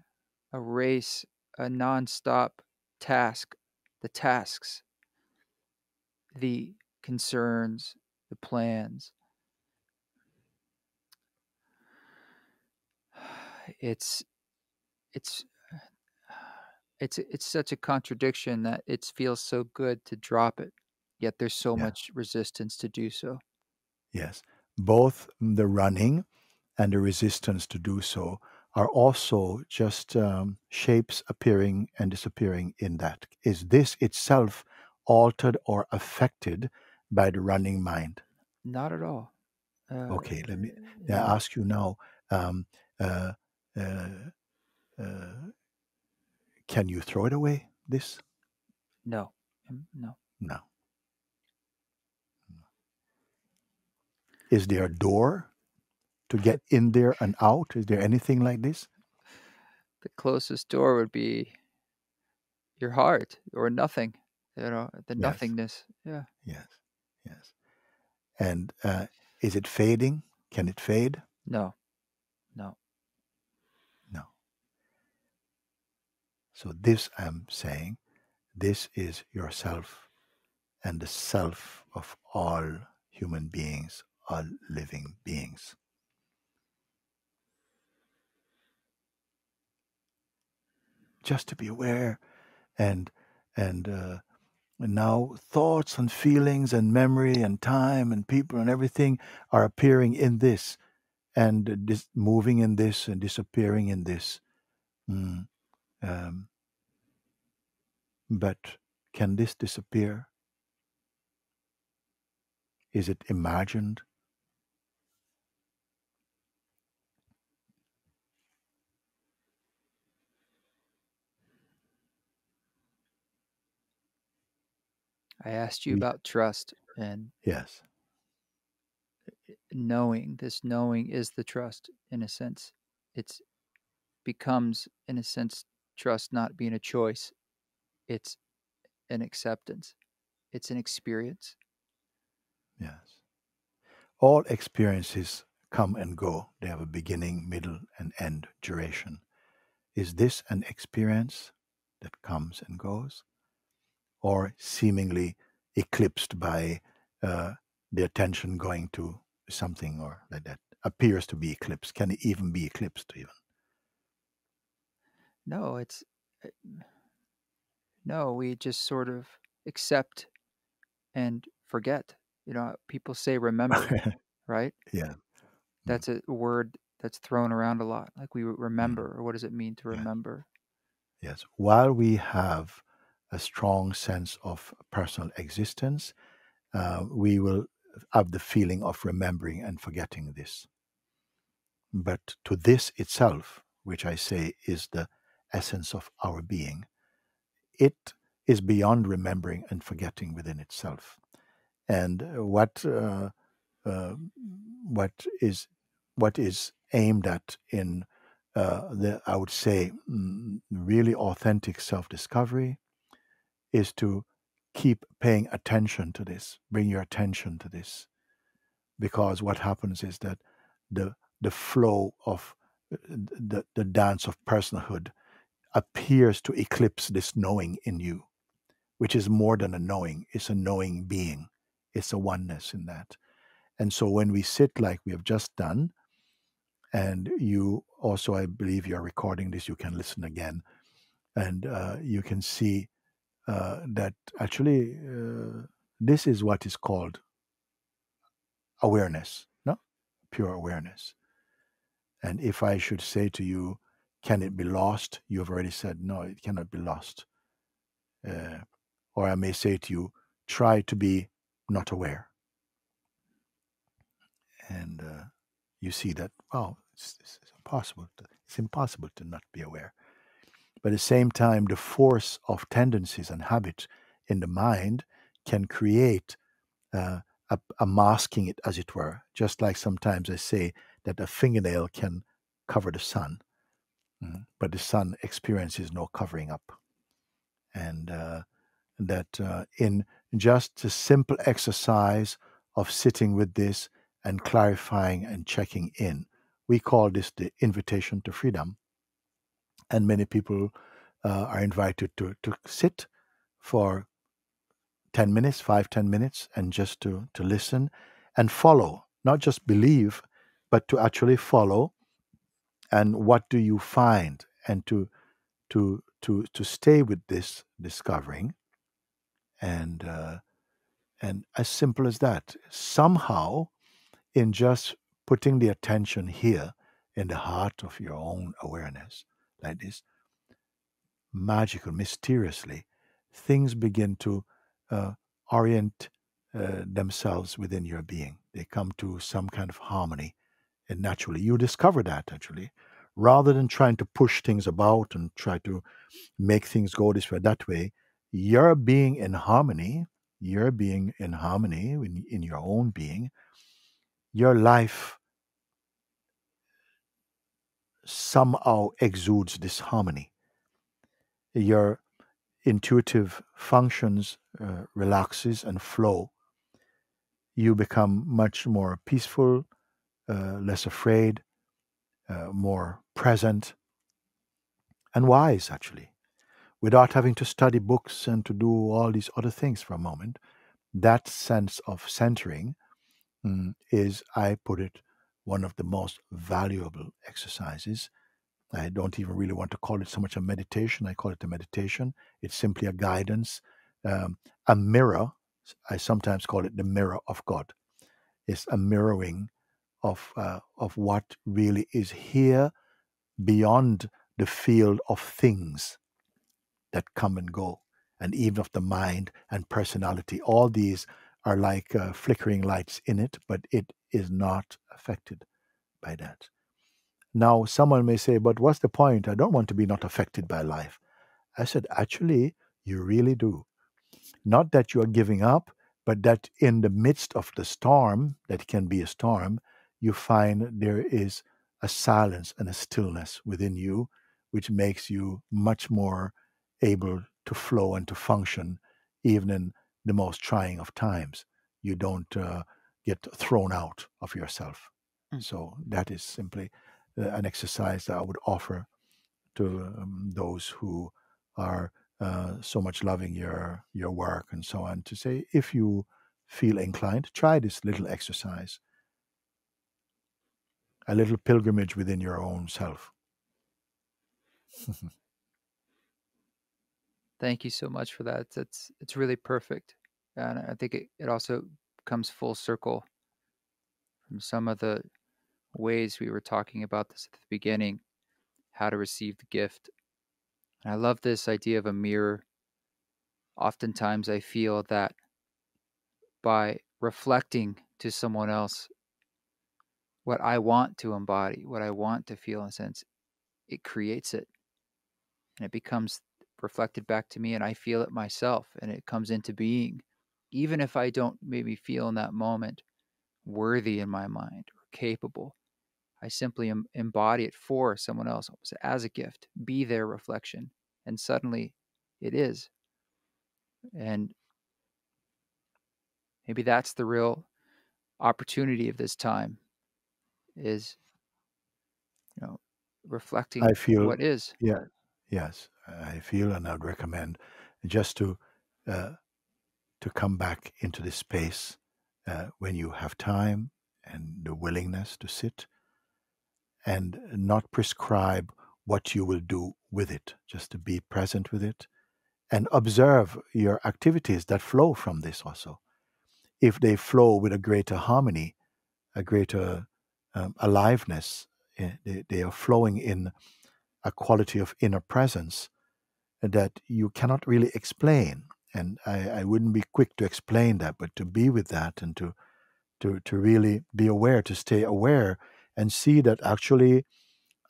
S1: a race, a nonstop task, the tasks, the concerns, the plans. It's it's it's such a contradiction that it feels so good to drop it, yet there's so
S2: Yeah.
S1: much resistance to do so.
S2: Yes. Both the running and the resistance to do so are also just shapes appearing and disappearing in that. Is this itself altered or affected by the running mind?
S1: Not at all. Uh,
S2: Okay, may
S1: no,
S2: I ask you now, um, uh, uh, uh, can you throw it away, this?
S1: no, no,
S2: No. Is there a door to get in there and out? Is there anything like this?
S1: the closest door would be your heart or nothing. The
S2: Yes,
S1: nothingness. Yeah.
S2: yes, yes. And is it fading? Can it fade?
S1: No, no.
S2: No. So this I'm saying, this is yourself and the self of all human beings, all living beings. Just to be aware, and and now thoughts and feelings and memory and time and people and everything are appearing in this, and moving in this and disappearing in this. Mm, um, but can this disappear? Is it imagined?
S1: I asked you
S2: We,
S1: about trust and
S2: yes,
S1: knowing. This knowing is the trust in a sense. It's becomes, in a sense, trust not being a choice. It's an acceptance. It's an experience.
S2: Yes. All experiences come and go. They have a beginning, middle, and end duration. Is this an experience that comes and goes, or seemingly eclipsed by uh, the attention going to something or like that? Appears to be eclipsed. Can it even be eclipsed, even?
S1: No, it's uh, no, we just sort of accept and forget. People say remember, right?
S2: Yeah. Mm,
S1: That's a word that's thrown around a lot. Like we
S2: mm,
S1: remember, or what does it mean to
S2: yeah.
S1: remember?
S2: Yes. While we have a strong sense of personal existence, we will have the feeling of remembering and forgetting this. But to this itself, which I say is the essence of our being, it is beyond remembering and forgetting within itself. And uh, what is what is aimed at in the, I would say, really authentic self-discovery is to keep paying attention to this, bring your attention to this, because what happens is that the the flow of the dance of personhood appears to eclipse this knowing in you, which is more than a knowing. It's a knowing being. It's a oneness in that. And so when we sit like we have just done, and you also, I believe you're recording this, you can listen again, and you can see that actually this is what is called awareness, no? Pure awareness. And if I should say to you, can it be lost? You have already said, no, it cannot be lost. Uh, or I may say to you, try to be not aware. And you see that, wow, it's impossible. It's impossible to not be aware. But at the same time, the force of tendencies and habits in the mind can create uh, a masking it, as it were. Just like sometimes I say that a fingernail can cover the sun, but the sun experiences no covering up. And that in just a simple exercise of sitting with this and clarifying and checking in, we call this the invitation to freedom. And many people are invited to sit for 10 minutes, 5, 10 minutes, and just to listen and follow, not just believe, but to actually follow. And what do you find? And to stay with this discovering, and and as simple as that. Somehow, in just putting the attention here in the heart of your own awareness, like this, magical, mysteriously, things begin to uh, orient themselves within your being. They come to some kind of harmony, and naturally, you discover that actually, rather than trying to push things about and try to make things go this way, that way. You're being in harmony. You're being in harmony in your own being. Your life somehow exudes this harmony. Your intuitive functions relaxes and flow. You become much more peaceful, less afraid, more present, and wise, actually, without having to study books and to do all these other things for a moment. That sense of centering is, I put it, one of the most valuable exercises. I don't even really want to call it so much a meditation. I call it a meditation. It's simply a guidance, a mirror. I sometimes call it the mirror of God. It's a mirroring of what really is here beyond the field of things that come and go, and even of the mind and personality. All these are like flickering lights in it, but it is not affected by that. Now, someone may say, but what's the point? I don't want to be not affected by life. I said, actually, you really do. Not that you are giving up, but that in the midst of the storm, that can be a storm, you find there is a silence and a stillness within you, which makes you much more able to flow and to function even in the most trying of times. You don't get thrown out of yourself.
S1: Mm.
S2: So that is simply an exercise that I would offer to those who are so much loving your work and so on, to say, if you feel inclined, try this little exercise, a little pilgrimage within your own self.
S1: Thank you so much for that. It's really perfect, and I think it also comes full circle from some of the ways we were talking about this at the beginning, how to receive the gift. And I love this idea of a mirror. Oftentimes, I feel that by reflecting to someone else what I want to embody, what I want to feel in a sense, it creates it and it becomes reflected back to me and I feel it myself and it comes into being. Even if I don't maybe feel in that moment worthy in my mind or capable, I simply embody it for someone else as a gift, be their reflection. And suddenly it is. And maybe that's the real opportunity of this time is, you know,
S2: I
S1: reflecting
S2: feel,
S1: what is.
S2: yeah, yes, I feel, and I'd recommend just uh, to come back into this space when you have time and the willingness to sit, and not prescribe what you will do with it, just to be present with it and observe your activities that flow from this also. If they flow with a greater harmony, a greater aliveness, they are flowing in a quality of inner presence that you cannot really explain. And I wouldn't be quick to explain that, but to be with that and to really be aware, to stay aware and see that actually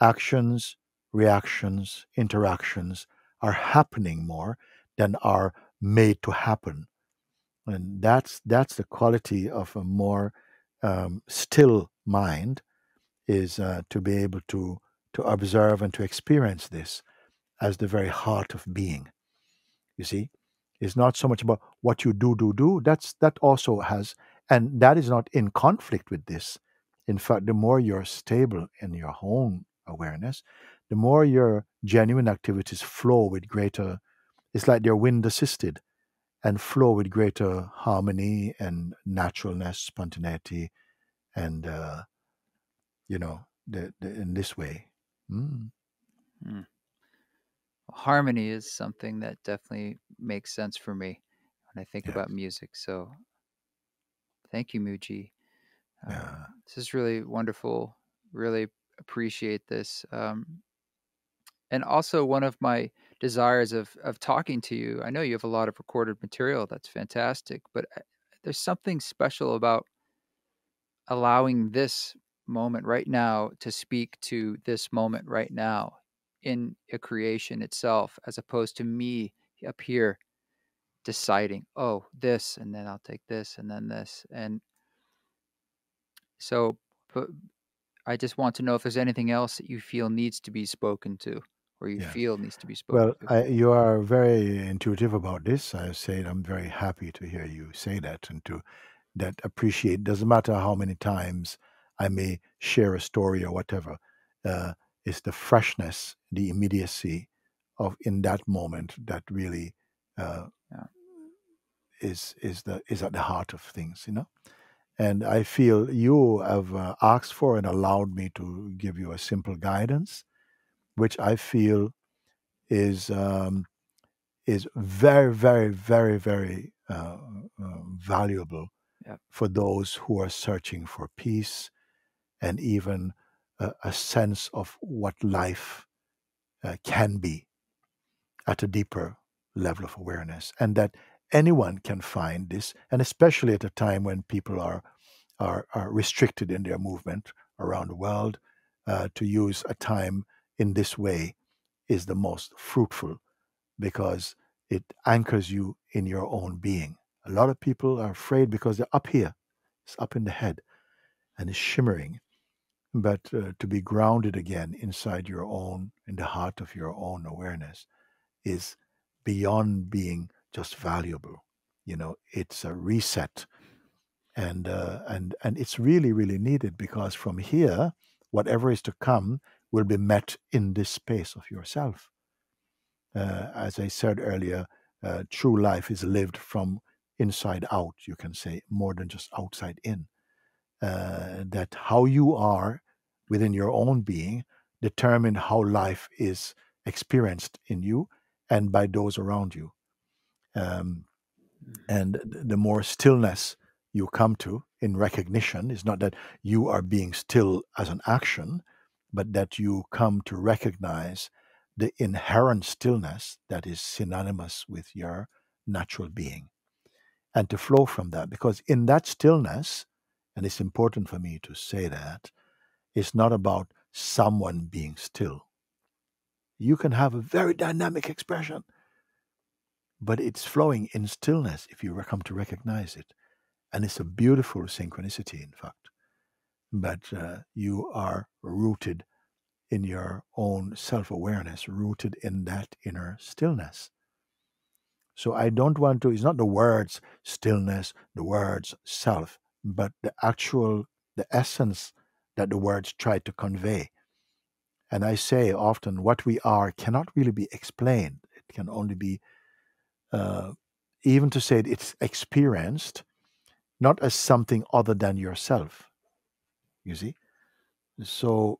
S2: actions, reactions, interactions are happening more than are made to happen. And that's the quality of a more still mind, is to be able to observe and to experience this as the very heart of being. You see, it's not so much about what you do. That also has, and that is not in conflict with this. In fact, the more you're stable in your own awareness, the more your genuine activities flow with greater. It's like they're wind assisted and flow with greater harmony and naturalness, spontaneity, and in this way. Mm,
S1: Hmm. Harmony is something that definitely makes sense for me when I think
S2: yes,
S1: about music. So thank you, Mooji.
S2: yeah,
S1: This is really wonderful. Really appreciate this. And also, one of my desires of talking to you, I know you have a lot of recorded material. That's fantastic. But there's something special about allowing this moment right now to speak to this moment right now in a creation itself, as opposed to me up here deciding, oh, this, and then I'll take this, and then this. And so, but I just want to know if there's anything else that you feel needs to be spoken to, or you
S2: yes.
S1: feel needs to be spoken
S2: Well,
S1: to.
S2: you are very intuitive about this. I say I'm very happy to hear you say that and to that appreciate. Doesn't matter how many times I may share a story or whatever. Uh, it's the freshness, the immediacy of in that moment that really uh,
S1: Yeah.
S2: is at the heart of things. And I feel you have asked for and allowed me to give you a simple guidance, which I feel is is very, very, very, very valuable
S1: Yeah.
S2: for those who are searching for peace and even a sense of what life can be at a deeper level of awareness, and that anyone can find this, and especially at a time when people are restricted in their movement around the world, to use a time in this way is the most fruitful because it anchors you in your own being. A lot of people are afraid because they're up here, it's up in the head and it's shimmering. But to be grounded again inside your own, in the heart of your own awareness, is beyond being just valuable. It's a reset, and it's really, really needed, because from here, whatever is to come will be met in this space of yourself. As I said earlier, true life is lived from inside out, you can say, more than just outside in. That how you are within your own being determine how life is experienced in you and by those around you. Um, and the more stillness you come to in recognition is not that you are being still as an action, but that you come to recognize the inherent stillness that is synonymous with your natural being, and to flow from that. Because in that stillness, and it's important for me to say that, it's not about someone being still. You can have a very dynamic expression, but it's flowing in stillness if you come to recognize it. And it's a beautiful synchronicity, in fact. But you are rooted in your own self awareness, rooted in that inner stillness. So I don't want to, it's not the words stillness, the words self, but the essence that the words try to convey. And I say often what we are cannot really be explained. It can only be, uh, even to say it's experienced, not as something other than yourself, you see? So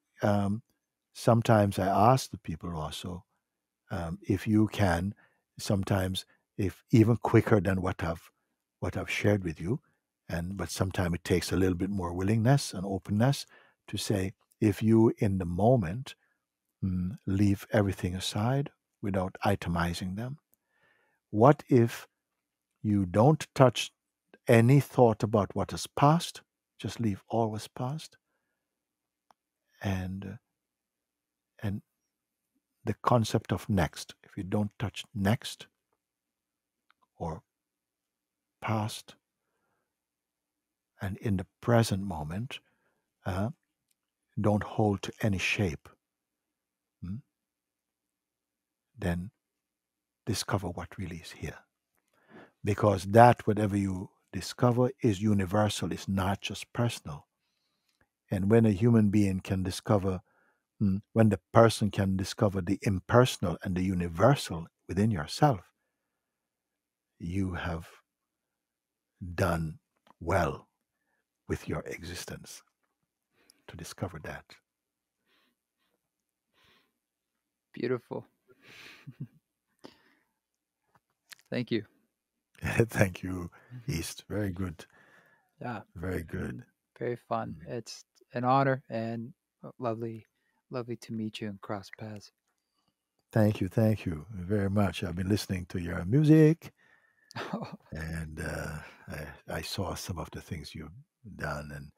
S2: sometimes I ask the people also, if you can, sometimes, if even quicker than what I've shared with you, but sometimes it takes a little bit more willingness and openness to say, if you in the moment leave everything aside without itemizing them, what if you don't touch any thought about what is past, just leave all was past, and and the concept of next. If you don't touch next or past, and in the present moment, uh, don't hold to any shape, mm, then discover what really is here. Because that, whatever you discover, is universal, it's not just personal. And when a human being can discover, when the person can discover the impersonal and the universal within yourself, you have done well with your existence to discover that.
S1: Beautiful. Thank you.
S2: Thank you, East. Very good.
S1: Yeah,
S2: Very good.
S1: very fun. It's an honor and lovely, lovely to meet you and cross paths.
S2: Thank you very much. I've been listening to your music, and I saw some of the things you've done, and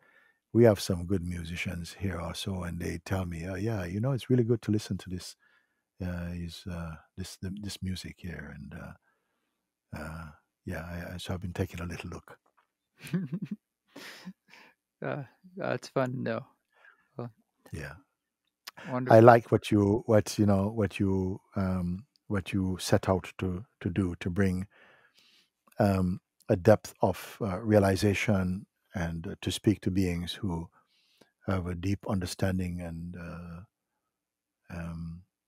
S2: we have some good musicians here also, and they tell me, oh yeah, it's really good to listen to this music here, and yeah, so I've been taking a little look.
S1: uh, it's fun to know. Well,
S2: Yeah, I
S1: wonderful.
S2: like what you set out to do, to bring a depth of realization, and to speak to beings who have a deep understanding and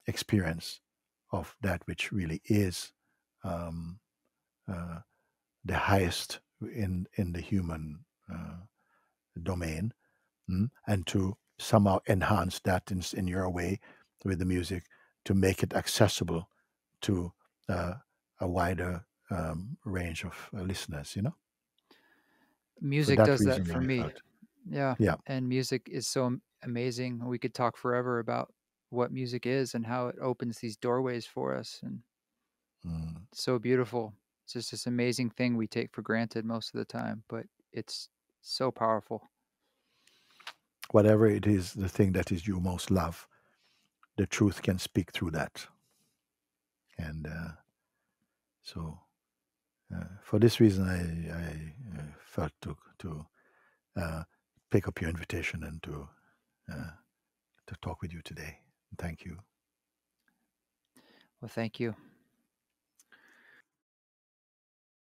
S2: experience of that which really is um, uh, the highest in the human domain, and to somehow enhance that in your way with the music, to make it accessible to uh, a wider range of listeners. For
S1: Music
S2: that
S1: does that
S2: reason,
S1: for
S2: I
S1: me.
S2: felt,
S1: Yeah,
S2: yeah.
S1: and music is so amazing. We could talk forever about what music is and how it opens these doorways for us, and
S2: Mm.
S1: it's so beautiful. It's just this amazing thing we take for granted most of the time, but it's so powerful.
S2: Whatever it is, the thing that is you most love, the truth can speak through that. And so, for this reason, I felt to uh, pick up your invitation and to to talk with you today. Thank you.
S1: Well, thank you.